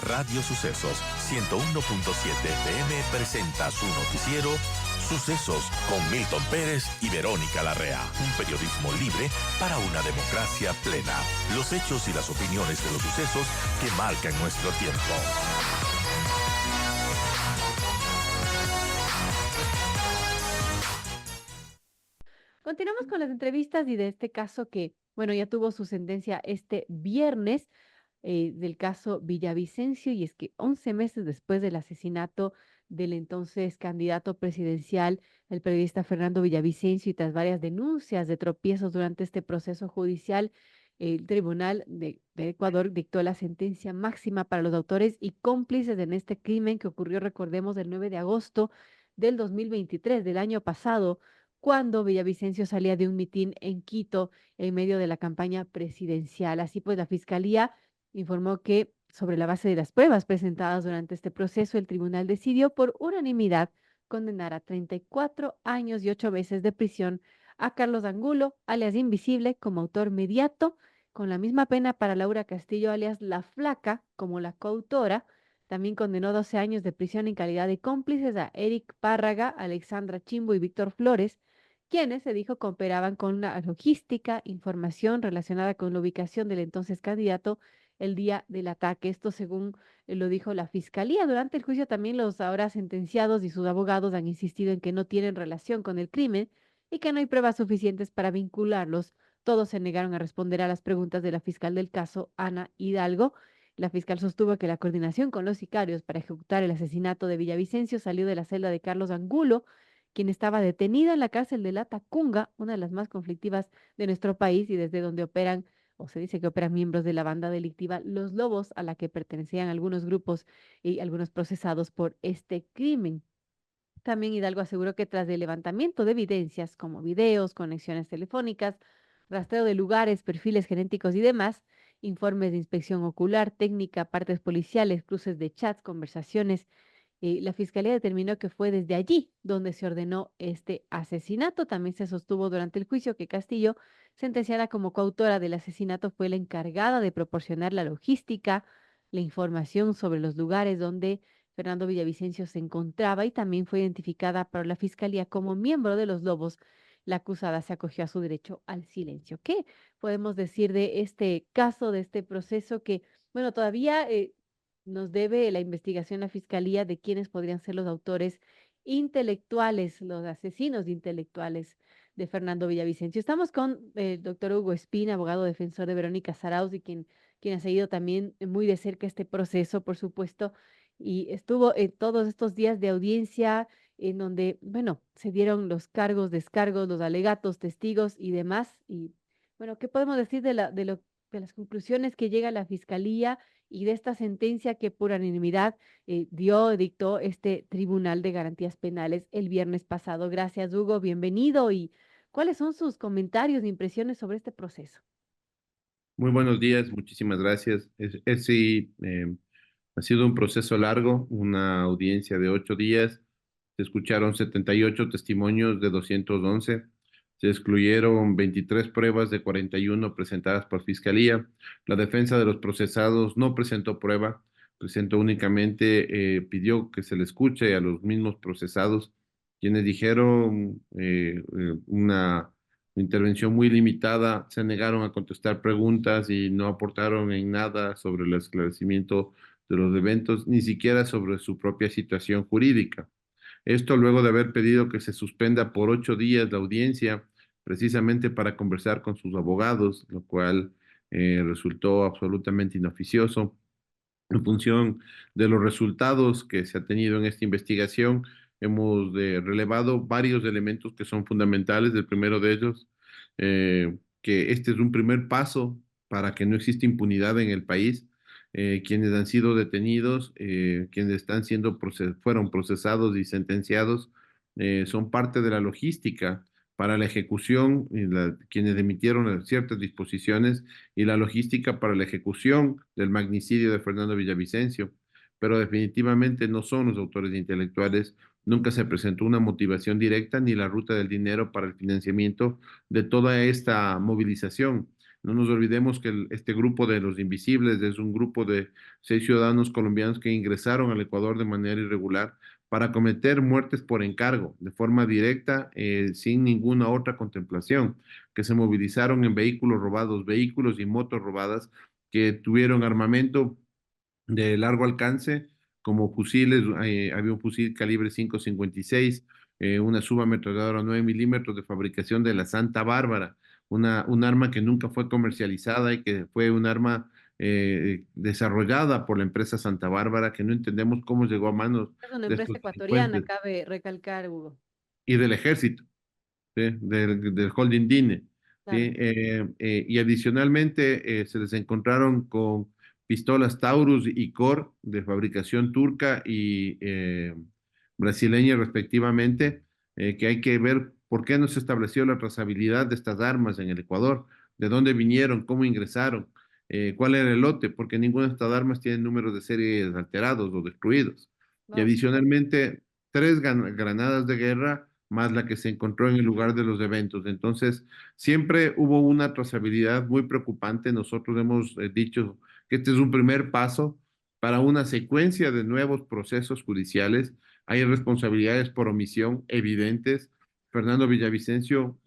Radio Sucesos 101.7 FM presenta su noticiero Sucesos con Milton Pérez y Verónica Larrea. Un periodismo libre para una democracia plena. Los hechos y las opiniones de los sucesos que marcan nuestro tiempo. Continuamos con las entrevistas y de este caso que, bueno, ya tuvo su sentencia este viernes del caso Villavicencio, y es que 11 meses después del asesinato del entonces candidato presidencial, el periodista Fernando Villavicencio, y tras varias denuncias de tropiezos durante este proceso judicial, el Tribunal de Ecuador dictó la sentencia máxima para los autores y cómplices en este crimen que ocurrió, recordemos, el 9 de agosto del 2023, del año pasado, cuando Villavicencio salía de un mitin en Quito en medio de la campaña presidencial. Así pues, la Fiscalía informó que, sobre la base de las pruebas presentadas durante este proceso, el tribunal decidió por unanimidad condenar a 34 años y 8 meses de prisión a Carlos Angulo, alias Invisible, como autor mediato, con la misma pena para Laura Castillo, alias La Flaca, como la coautora. También condenó 12 años de prisión en calidad de cómplices a Eric Párraga, Alexandra Chimbo y Víctor Flores, quienes se dijo cooperaban con la logística, información relacionada con la ubicación del entonces candidato el día del ataque. Esto según lo dijo la fiscalía. Durante el juicio también los ahora sentenciados y sus abogados han insistido en que no tienen relación con el crimen y que no hay pruebas suficientes para vincularlos. Todos se negaron a responder a las preguntas de la fiscal del caso, Ana Hidalgo. La fiscal sostuvo que la coordinación con los sicarios para ejecutar el asesinato de Villavicencio salió de la celda de Carlos Angulo, quien estaba detenido en la cárcel de La Tacunga, una de las más conflictivas de nuestro país y desde donde operan, o se dice que operan, miembros de la banda delictiva Los Lobos, a la que pertenecían algunos grupos y algunos procesados por este crimen. También Hidalgo aseguró que tras el levantamiento de evidencias como videos, conexiones telefónicas, rastreo de lugares, perfiles genéticos y demás, informes de inspección ocular, técnica, partes policiales, cruces de chats, conversaciones, la fiscalía determinó que fue desde allí donde se ordenó este asesinato. También se sostuvo durante el juicio que Castillo, sentenciada como coautora del asesinato, fue la encargada de proporcionar la logística, la información sobre los lugares donde Fernando Villavicencio se encontraba, y también fue identificada por la fiscalía como miembro de los Lobos. La acusada se acogió a su derecho al silencio. ¿Qué podemos decir de este caso, de este proceso que, bueno, todavía nos debe la investigación a fiscalía de quiénes podrían ser los autores intelectuales, los asesinos intelectuales de Fernando Villavicencio? Estamos con el doctor Hugo Espina, abogado defensor de Verónica Zarauz, y quien ha seguido también muy de cerca este proceso, por supuesto, y estuvo en todos estos días de audiencia en donde, bueno, se dieron los cargos, descargos, los alegatos, testigos y demás. Y bueno, ¿qué podemos decir de las conclusiones que llega la fiscalía y de esta sentencia que por unanimidad dictó este Tribunal de Garantías Penales el viernes pasado? Gracias, Hugo, bienvenido. ¿Y cuáles son sus comentarios e impresiones sobre este proceso? Muy buenos días, muchísimas gracias. Sí, ha sido un proceso largo, una audiencia de 8 días. Se escucharon 78 testimonios de 211. Se excluyeron 23 pruebas de 41 presentadas por Fiscalía. La defensa de los procesados no presentó prueba, presentó únicamente, pidió que se le escuche a los mismos procesados, quienes dijeron una intervención muy limitada, se negaron a contestar preguntas y no aportaron en nada sobre el esclarecimiento de los eventos, ni siquiera sobre su propia situación jurídica. Esto luego de haber pedido que se suspenda por 8 días la audiencia, precisamente para conversar con sus abogados, lo cual resultó absolutamente inoficioso. En función de los resultados que se ha tenido en esta investigación, hemos relevado varios elementos que son fundamentales. El primero de ellos, que este es un primer paso para que no exista impunidad en el país. Quienes han sido detenidos, quienes fueron procesados y sentenciados, son parte de la logística para la ejecución, quienes emitieron ciertas disposiciones y la logística para la ejecución del magnicidio de Fernando Villavicencio, pero definitivamente no son los autores intelectuales. Nunca se presentó una motivación directa ni la ruta del dinero para el financiamiento de toda esta movilización. No nos olvidemos que este grupo de los invisibles es un grupo de 6 ciudadanos colombianos que ingresaron al Ecuador de manera irregular para cometer muertes por encargo, de forma directa, sin ninguna otra contemplación, que se movilizaron en vehículos robados, vehículos y motos robadas, que tuvieron armamento de largo alcance, como fusiles. Había un fusil calibre 5.56, una subametralladora 9 milímetros de fabricación de la Santa Bárbara, un arma que nunca fue comercializada y que fue un arma desarrollada por la empresa Santa Bárbara, que no entendemos cómo llegó a manos Es una de empresa estos ecuatoriana, delincuentes cabe recalcar, Hugo. y del ejército. ¿Sí? Del holding DINE. Claro. ¿Sí? Y adicionalmente se les encontraron con pistolas Taurus y Cor de fabricación turca y brasileña respectivamente, que hay que ver por qué no se estableció la trazabilidad de estas armas en el Ecuador, de dónde vinieron, cómo ingresaron, cuál era el lote, porque ninguna de estas armas tiene números de series alterados o destruidos. Y Wow. adicionalmente, tres granadas de guerra más la que se encontró en el lugar de los eventos. Entonces, siempre hubo una trazabilidad muy preocupante. Nosotros hemos dicho que este es un primer paso para una secuencia de nuevos procesos judiciales. Hay responsabilidades por omisión evidentes. Fernando Villavicencio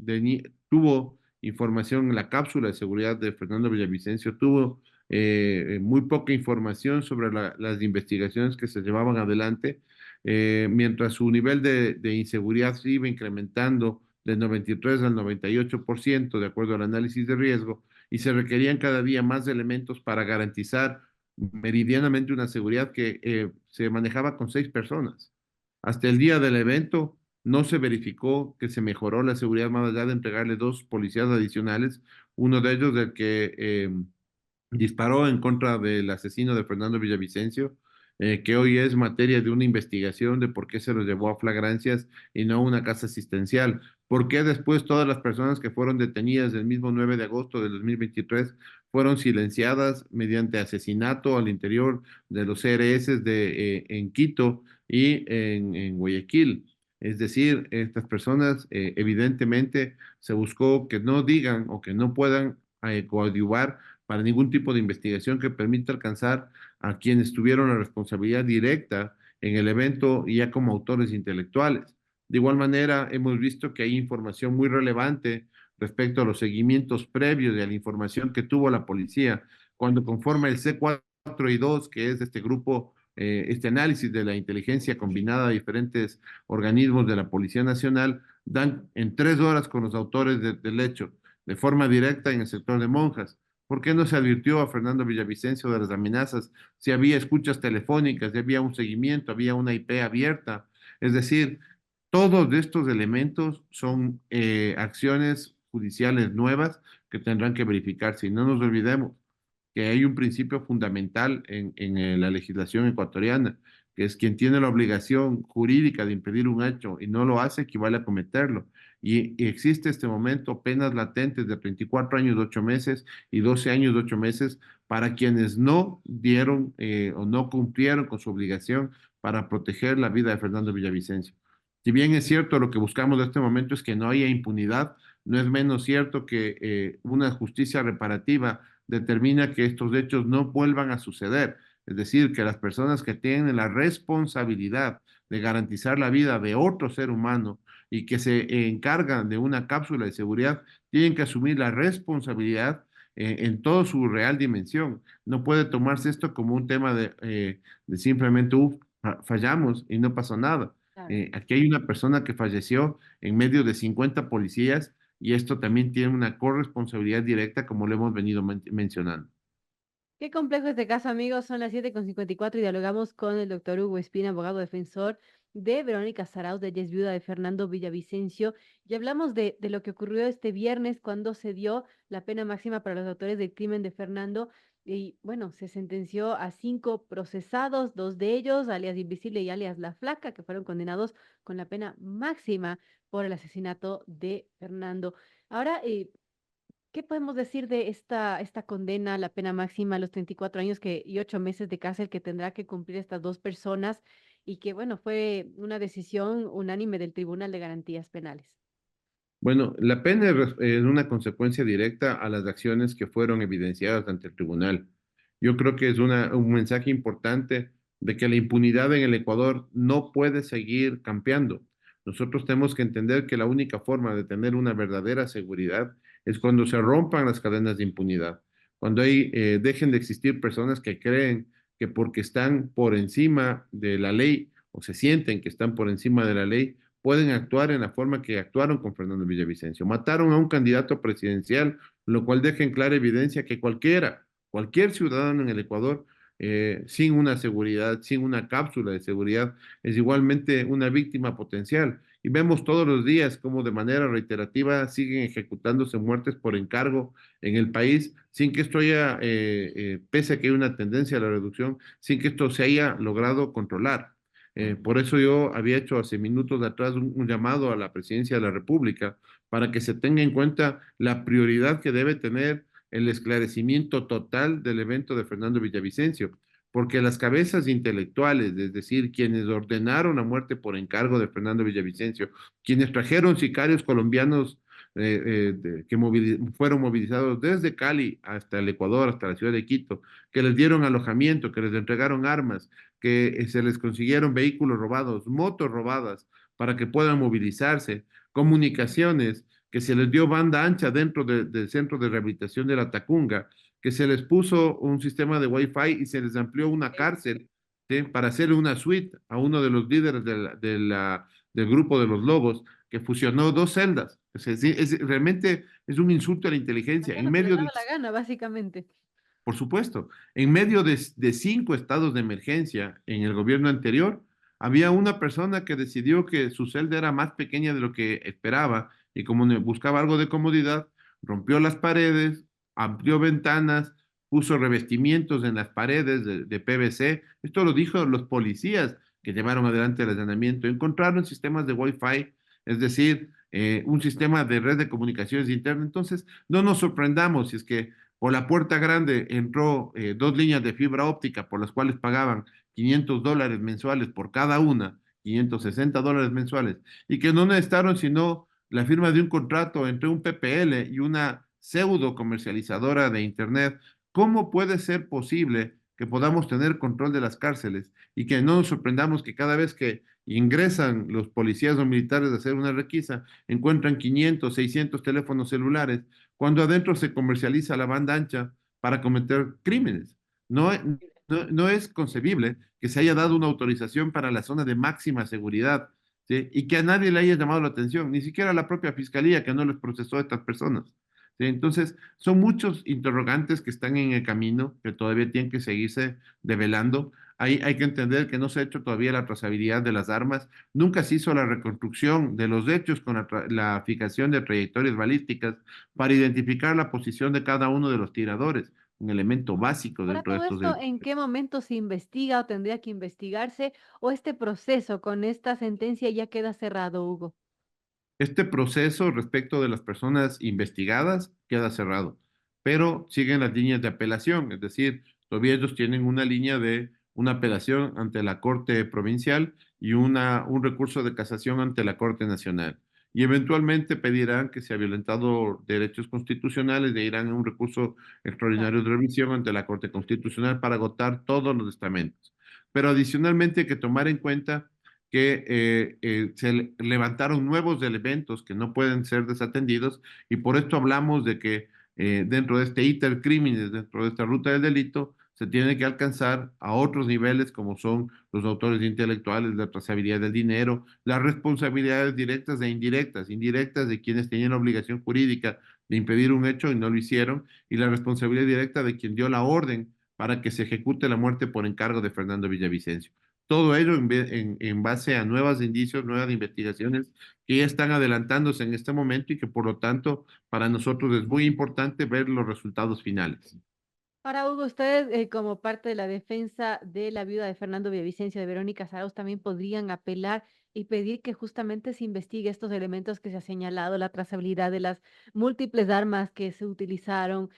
tuvo información en la cápsula de seguridad de Fernando Villavicencio, tuvo muy poca información sobre las investigaciones que se llevaban adelante, mientras su nivel de inseguridad se iba incrementando del 93 al 98%, de acuerdo al análisis de riesgo, y se requerían cada día más elementos para garantizar meridianamente una seguridad que se manejaba con 6 personas. Hasta el día del evento no se verificó que se mejoró la seguridad más allá de entregarle 2 policías adicionales, uno de ellos del que disparó en contra del asesino de Fernando Villavicencio, que hoy es materia de una investigación de por qué se los llevó a flagrancias y no a una casa asistencial. ¿Por qué después todas las personas que fueron detenidas el mismo 9 de agosto del 2023 fueron silenciadas mediante asesinato al interior de los CRS en Quito y en Guayaquil? Es decir, estas personas evidentemente se buscó que no digan o que no puedan coadyuvar para ningún tipo de investigación que permita alcanzar a quienes tuvieron la responsabilidad directa en el evento y ya como autores intelectuales. De igual manera, hemos visto que hay información muy relevante respecto a los seguimientos previos de la información que tuvo la policía cuando conforma el C4 y 2, que es este grupo, este análisis de la inteligencia combinada de diferentes organismos de la Policía Nacional, dan en 3 horas con los autores del hecho, de forma directa en el sector de Monjas. ¿Por qué no se advirtió a Fernando Villavicencio de las amenazas? Si había escuchas telefónicas, si había un seguimiento, había una IP abierta. Es decir, todos estos elementos son acciones judiciales nuevas que tendrán que verificarse. Y no nos olvidemos que hay un principio fundamental en la legislación ecuatoriana, que es quien tiene la obligación jurídica de impedir un hecho y no lo hace, equivale a cometerlo. Y existe este momento penas latentes de 24 años, 8 meses y 12 años, 8 meses para quienes no dieron o no cumplieron con su obligación para proteger la vida de Fernando Villavicencio. Si bien es cierto, lo que buscamos en este momento es que no haya impunidad, no es menos cierto que una justicia reparativa determina que estos hechos no vuelvan a suceder. Es decir, que las personas que tienen la responsabilidad de garantizar la vida de otro ser humano y que se encargan de una cápsula de seguridad tienen que asumir la responsabilidad en toda su real dimensión. No puede tomarse esto como un tema de simplemente, fallamos y no pasó nada. Claro. Aquí hay una persona que falleció en medio de 50 policías y esto también tiene una corresponsabilidad directa, como lo hemos venido mencionando. Qué complejo este caso, amigos. Son las 7:54 y dialogamos con el doctor Hugo Espina, abogado defensor de Verónica Sarauz, de ella es viuda de Fernando Villavicencio. Y hablamos de lo que ocurrió este viernes cuando se dio la pena máxima para los autores del crimen de Fernando. Y bueno, se sentenció a 5 procesados, 2 de ellos, alias Invisible y alias La Flaca, que fueron condenados con la pena máxima por el asesinato de Fernando. Ahora, ¿qué podemos decir de esta condena, la pena máxima a los 34 años y 8 meses de cárcel que tendrá que cumplir estas 2 personas y que, bueno, fue una decisión unánime del Tribunal de Garantías Penales? Bueno, la pena es una consecuencia directa a las acciones que fueron evidenciadas ante el tribunal. Yo creo que es un mensaje importante de que la impunidad en el Ecuador no puede seguir campeando. Nosotros tenemos que entender que la única forma de tener una verdadera seguridad es cuando se rompan las cadenas de impunidad, cuando dejen de existir personas que creen que porque están por encima de la ley o se sienten que están por encima de la ley, pueden actuar en la forma que actuaron con Fernando Villavicencio. Mataron a un candidato presidencial, lo cual deja en clara evidencia que cualquier ciudadano en el Ecuador, sin una seguridad, sin una cápsula de seguridad, es igualmente una víctima potencial. Y vemos todos los días cómo de manera reiterativa siguen ejecutándose muertes por encargo en el país, sin que esto pese a que hay una tendencia a la reducción, sin que esto se haya logrado controlar. Por eso yo había hecho hace minutos atrás un llamado a la presidencia de la República para que se tenga en cuenta la prioridad que debe tener el esclarecimiento total del evento de Fernando Villavicencio, porque las cabezas intelectuales, es decir, quienes ordenaron la muerte por encargo de Fernando Villavicencio, quienes trajeron sicarios colombianos que fueron movilizados desde Cali hasta el Ecuador, hasta la ciudad de Quito, que les dieron alojamiento, que les entregaron armas, que se les consiguieron vehículos robados, motos robadas, para que puedan movilizarse, comunicaciones, que se les dio banda ancha dentro del centro de rehabilitación de la Tacunga, que se les puso un sistema de Wi-Fi y se les amplió una cárcel, ¿sí? Para hacerle una suite a uno de los líderes del grupo de los Lobos, que fusionó dos celdas. Realmente es un insulto a la inteligencia. Hacía En lo que le medio daba de la gana, básicamente. por supuesto, en medio de 5 estados de emergencia en el gobierno anterior, había una persona que decidió que su celda era más pequeña de lo que esperaba y como buscaba algo de comodidad, rompió las paredes, amplió ventanas, puso revestimientos en las paredes de PVC. Esto lo dijo los policías que llevaron adelante el allanamiento. Encontraron sistemas de Wi-Fi, es decir, un sistema de red de comunicaciones internas. Entonces, no nos sorprendamos si es que por la puerta grande entró 2 líneas de fibra óptica por las cuales pagaban $500 mensuales por cada una, $560 mensuales, y que no necesitaron sino la firma de un contrato entre un PPL y una pseudo comercializadora de Internet. ¿Cómo puede ser posible que podamos tener control de las cárceles y que no nos sorprendamos que cada vez que ingresan los policías o militares a hacer una requisa, encuentran 500, 600 teléfonos celulares cuando adentro se comercializa la banda ancha para cometer crímenes? No, no es concebible que se haya dado una autorización para la zona de máxima seguridad, ¿sí? Y que a nadie le haya llamado la atención, ni siquiera a la propia fiscalía que no les procesó a estas personas. ¿Sí? Entonces, son muchos interrogantes que están en el camino, que todavía tienen que seguirse develando. Hay que entender que no se ha hecho todavía la trazabilidad de las armas, nunca se hizo la reconstrucción de los hechos con la fijación de trayectorias balísticas para identificar la posición de cada uno de los tiradores, un elemento básico Ahora, dentro de todo estos esto, delitos. ¿en qué momento se investiga o tendría que investigarse? ¿O este proceso con esta sentencia ya queda cerrado, Hugo? Este proceso respecto de las personas investigadas queda cerrado, pero siguen las líneas de apelación, es decir, todavía ellos tienen una línea de una apelación ante la Corte Provincial y un recurso de casación ante la Corte Nacional. Y eventualmente pedirán que se ha violentado derechos constitucionales e irán a un recurso Claro. extraordinario de revisión ante la Corte Constitucional para agotar todos los estamentos. Pero adicionalmente hay que tomar en cuenta que se levantaron nuevos elementos que no pueden ser desatendidos y por esto hablamos de que dentro de este íter crímenes, dentro de esta ruta del delito, se tiene que alcanzar a otros niveles como son los autores intelectuales, la trazabilidad del dinero, las responsabilidades directas e indirectas, indirectas de quienes tenían la obligación jurídica de impedir un hecho y no lo hicieron, y la responsabilidad directa de quien dio la orden para que se ejecute la muerte por encargo de Fernando Villavicencio. Todo ello en base a nuevos indicios, nuevas investigaciones que ya están adelantándose en este momento y que por lo tanto para nosotros es muy importante ver los resultados finales. Ahora, Hugo, ustedes como parte de la defensa de la viuda de Fernando Villavicencio, de Verónica Sarauz, también podrían apelar y pedir que justamente se investigue estos elementos que se ha señalado, la trazabilidad de las múltiples armas que se utilizaron,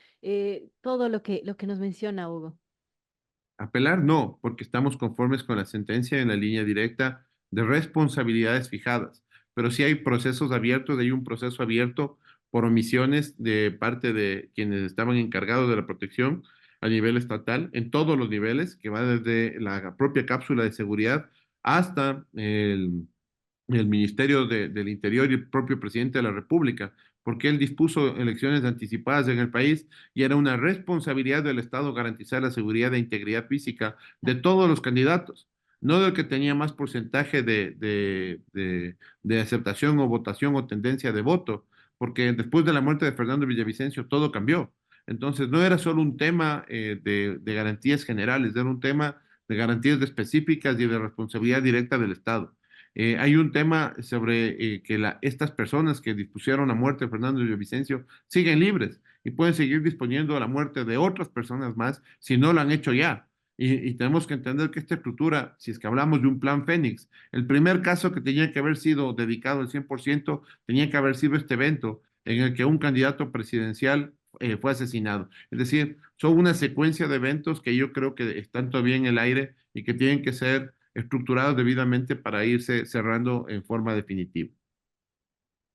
todo lo que nos menciona Hugo. Apelar no, porque estamos conformes con la sentencia en la línea directa de responsabilidades fijadas. pero sí hay procesos abiertos, hay un proceso abierto por omisiones de parte de quienes estaban encargados de la protección a nivel estatal, en todos los niveles, que va desde la propia cápsula de seguridad hasta el Ministerio del Interior y el propio presidente de la República, porque él dispuso elecciones anticipadas en el país y era una responsabilidad del Estado garantizar la seguridad e integridad física de todos los candidatos, no del que tenía más porcentaje de aceptación o votación o tendencia de voto, porque después de la muerte de Fernando Villavicencio todo cambió. Entonces no era solo un tema de garantías generales, era un tema de garantías específicas y de responsabilidad directa del Estado. Hay un tema sobre que estas personas que dispusieron la muerte de Fernando Villavicencio siguen libres y pueden seguir disponiendo de la muerte de otras personas más si no lo han hecho ya. Y tenemos que entender que esta estructura, si es que hablamos de un plan Fénix, el primer caso que tenía que haber sido dedicado al 100% tenía que haber sido este evento en el que un candidato presidencial fue asesinado. Es decir, son una secuencia de eventos que yo creo que están todavía en el aire y que tienen que ser estructurados debidamente para irse cerrando en forma definitiva.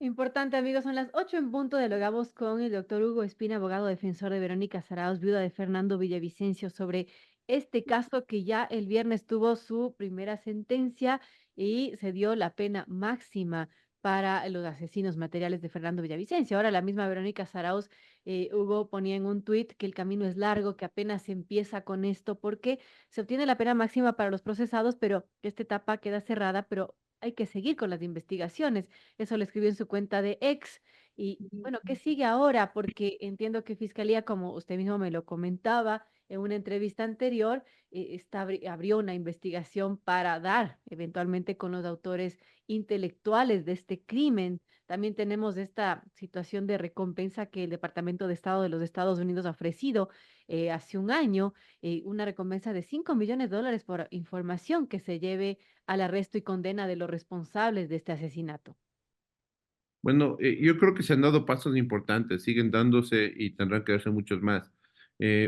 Importante, amigos, son las 8 en punto. Dialogamos con el doctor Hugo Espina, abogado defensor de Verónica Zarauz, viuda de Fernando Villavicencio, sobre este caso que ya el viernes tuvo su primera sentencia y se dio la pena máxima para los asesinos materiales de Fernando Villavicencio. Ahora la misma Verónica Zarauz, Hugo ponía en un tuit que el camino es largo, que apenas se empieza con esto porque se obtiene la pena máxima para los procesados, pero esta etapa queda cerrada, pero hay que seguir con las investigaciones. Eso lo escribió en su cuenta de ex. Y bueno, ¿qué sigue ahora? Porque entiendo que Fiscalía, como usted mismo me lo comentaba en una entrevista anterior, abrió una investigación para dar eventualmente con los autores intelectuales de este crimen. También tenemos esta situación de recompensa que el Departamento de Estado de los Estados Unidos ha ofrecido hace un año, una recompensa de $5 millones por información que se lleve al arresto y condena de los responsables de este asesinato. Bueno, yo creo que se han dado pasos importantes, siguen dándose y tendrán que darse muchos más.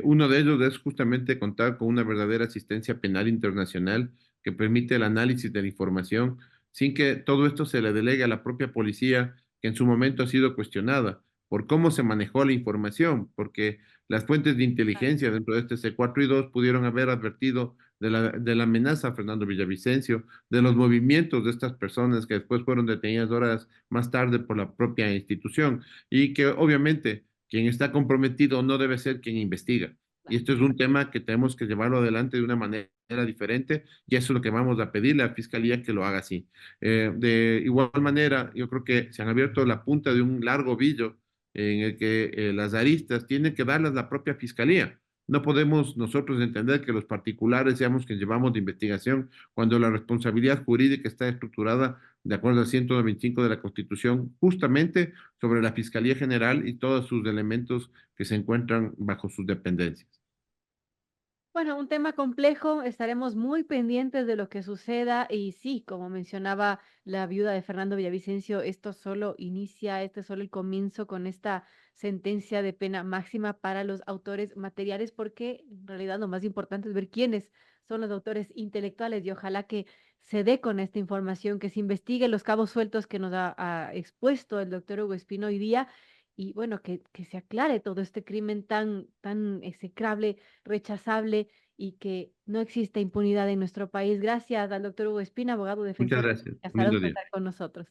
Uno de ellos es justamente contar con una verdadera asistencia penal internacional que permite el análisis de la información sin que todo esto se le delegue a la propia policía, que en su momento ha sido cuestionada por cómo se manejó la información, porque las fuentes de inteligencia dentro de este C4 y 2 pudieron haber advertido de la amenaza a Fernando Villavicencio, de los movimientos de estas personas que después fueron detenidas horas más tarde por la propia institución y que obviamente quien está comprometido no debe ser quien investiga. Y esto es un tema que tenemos que llevarlo adelante de una manera diferente y eso es lo que vamos a pedirle a la Fiscalía que lo haga así. De igual manera, yo creo que se han abierto la punta de un largo ovillo en el que las aristas tienen que darlas la propia Fiscalía. No podemos nosotros entender que los particulares seamos quienes llevamos de investigación cuando la responsabilidad jurídica está estructurada de acuerdo al 195 de la Constitución, justamente sobre la Fiscalía General y todos sus elementos que se encuentran bajo sus dependencias. Bueno, un tema complejo, estaremos muy pendientes de lo que suceda y sí, como mencionaba la viuda de Fernando Villavicencio, esto solo inicia, este es solo el comienzo con esta sentencia de pena máxima para los autores materiales, porque en realidad lo más importante es ver quiénes son los autores intelectuales y ojalá que se dé con esta información, que se investigue los cabos sueltos que nos ha expuesto el doctor Hugo Espino hoy día y bueno, que se aclare todo este crimen tan execrable, rechazable y que no existe impunidad en nuestro país. Gracias al doctor Hugo Espina, abogado Muchas defensor gracias. de Casados, Lindo por día. estar con nosotros.